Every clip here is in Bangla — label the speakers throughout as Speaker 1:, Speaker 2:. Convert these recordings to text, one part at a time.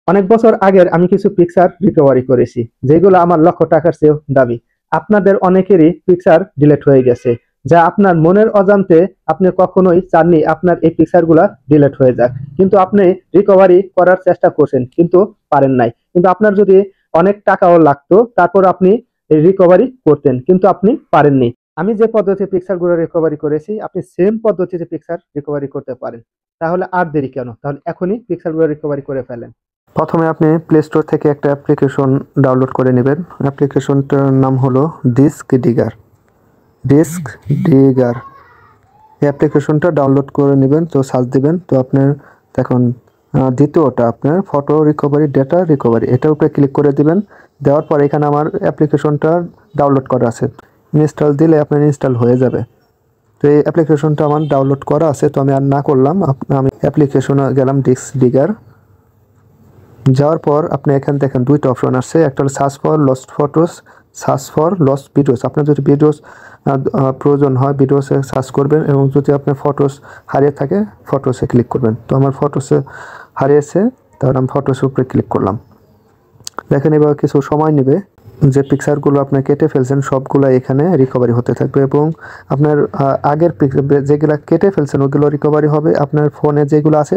Speaker 1: অনেক বছর আগের আমি কিছু পিকচার রিকভারি করেছি, যেগুলো আমার লক্ষ টাকার চেয়েও দামি। আপনাদের অনেকেরই পিকচার ডিলিট হয়ে গেছে, যা আপনার মনের অজান্তে আপনি কখনোই চাননি আপনার এই পিকচারগুলা ডিলিট হয়ে যাক, কিন্তু আপনি রিকভারি করার চেষ্টা করছেন কিন্তু পারেন নাই। কিন্তু আপনার যদি অনেক টাকাও লাগতো, তারপর আপনি রিকভারি করতেন কিন্তু আপনি পারেননি। আমি যে পদ্ধতি পিকচারগুলো রিকভারি করেছি, আপনি সেম পদ্ধতিতে পিকচার রিকভারি করতে পারেন। তাহলে আর দেরি কেন? তাহলে এখনই পিকচারগুলো রিকভারি করে ফেলেন। প্রথমে আপনি প্লে স্টোর থেকে একটা অ্যাপ্লিকেশন ডাউনলোড করে নেবেন। অ্যাপ্লিকেশনটার নাম হলো ডিস্ক ডিগার। ডিস্ক ডিগার এই অ্যাপ্লিকেশনটা ডাউনলোড করে নেবেন, তো সার্চ দিবেন। তো আপনার দেখুন দ্বিতীয়টা আপনার ফটো রিকভারি, ডেটা রিকভারি, এটার উপরে ক্লিক করে দিবেন। দেওয়ার পর এখানে আমার অ্যাপ্লিকেশনটা ডাউনলোড করা আছে, ইনস্টল দিলে আপনার ইনস্টল হয়ে যাবে। তো এই অ্যাপ্লিকেশনটা আমার ডাউনলোড করা আছে, তো আমি আর না করলাম, আমি অ্যাপ্লিকেশনে গেলাম ডিস্ক ডিগার। যাওয়ার পর আপনি এখানে দেখেন দুইটা অপশন আছে, একটা হলো search for lost photos, search for lost videos. আপনার যদি ভিডিওস প্রয়োজন হয় ভিডিওসে সার্চ করবেন, এবং যদি আপনার ফটোস হারিয়ে থাকে ফটোসে ক্লিক করবেন। তো আমার ফটোসে হারিয়েছে, তাহলে আমি ফটোসের উপরে ক্লিক করলাম। দেখেন এবার কিছু সময় নেবে, যে পিকচারগুলো আপনি কেটে ফেলছেন সবগুলো এখানে রিকভারি হতে থাকবে, এবং আপনার আগের যেগুলো কেটে ফেলছেন ওইগুলো রিকভারি হবে, আপনার ফোনে যেগুলো আছে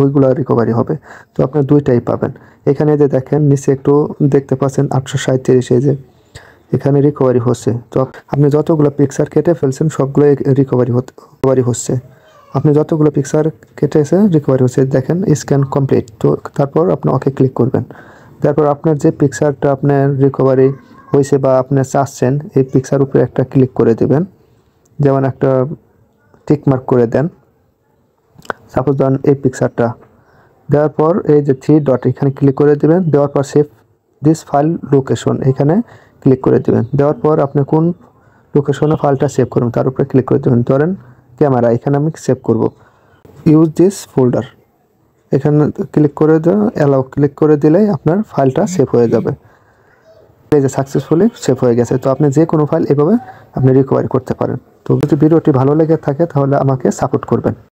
Speaker 1: ওইগুলো রিকভারি হবে। তো আপনি দুইটাই পাবেন। এখানে যে দেখেন নিচে একটু দেখতে পাচ্ছেন 837, এই যে এখানে রিকভারি হচ্ছে। তো আপনি যতগুলো পিকচার কেটে ফেলছেন সবগুলো রিকভারি হচ্ছে। আপনি যতগুলো পিকচার কেটেছে রিকভারি হচ্ছে, দেখেন স্ক্যান কমপ্লিট। তো তারপর আপনি ওকে ক্লিক করবেন। তারপর আপনার যে পিকচারটা আপনার রিকভারি হয়েছে বা আপনি চাচ্ছেন, এই পিকচার উপরে একটা ক্লিক করে দেবেন। যেমন একটা টিক মার্ক করে দেন, সাপোজ ধরেন এই পিকচারটা। দেওয়ার পর এই যে থ্রি ডট এখানে ক্লিক করে দেবেন। দেওয়ার পর সেভ দিস ফাইল লোকেশন এখানে ক্লিক করে দেবেন। দেওয়ার পর আপনি কোন লোকেশনে ফাইলটা সেভ করবেন তার উপরে ক্লিক করে দেবেন। ধরেন ক্যামেরা, এখানে আমি সেভ করব, ইউজ দিস ফোল্ডার, এখানে ক্লিক করে অ্যালাউ ক্লিক করে দিলেই আপনার ফাইলটা সেভ হয়ে যাবে। এই যে সাকসেসফুলি সেভ হয়ে গেছে। তো আপনি যে কোনো ফাইল এভাবে আপনি রিকভারি করতে পারেন। তো যদি ভিডিওটি ভালো লেগে থাকে তাহলে আমাকে সাপোর্ট করবেন।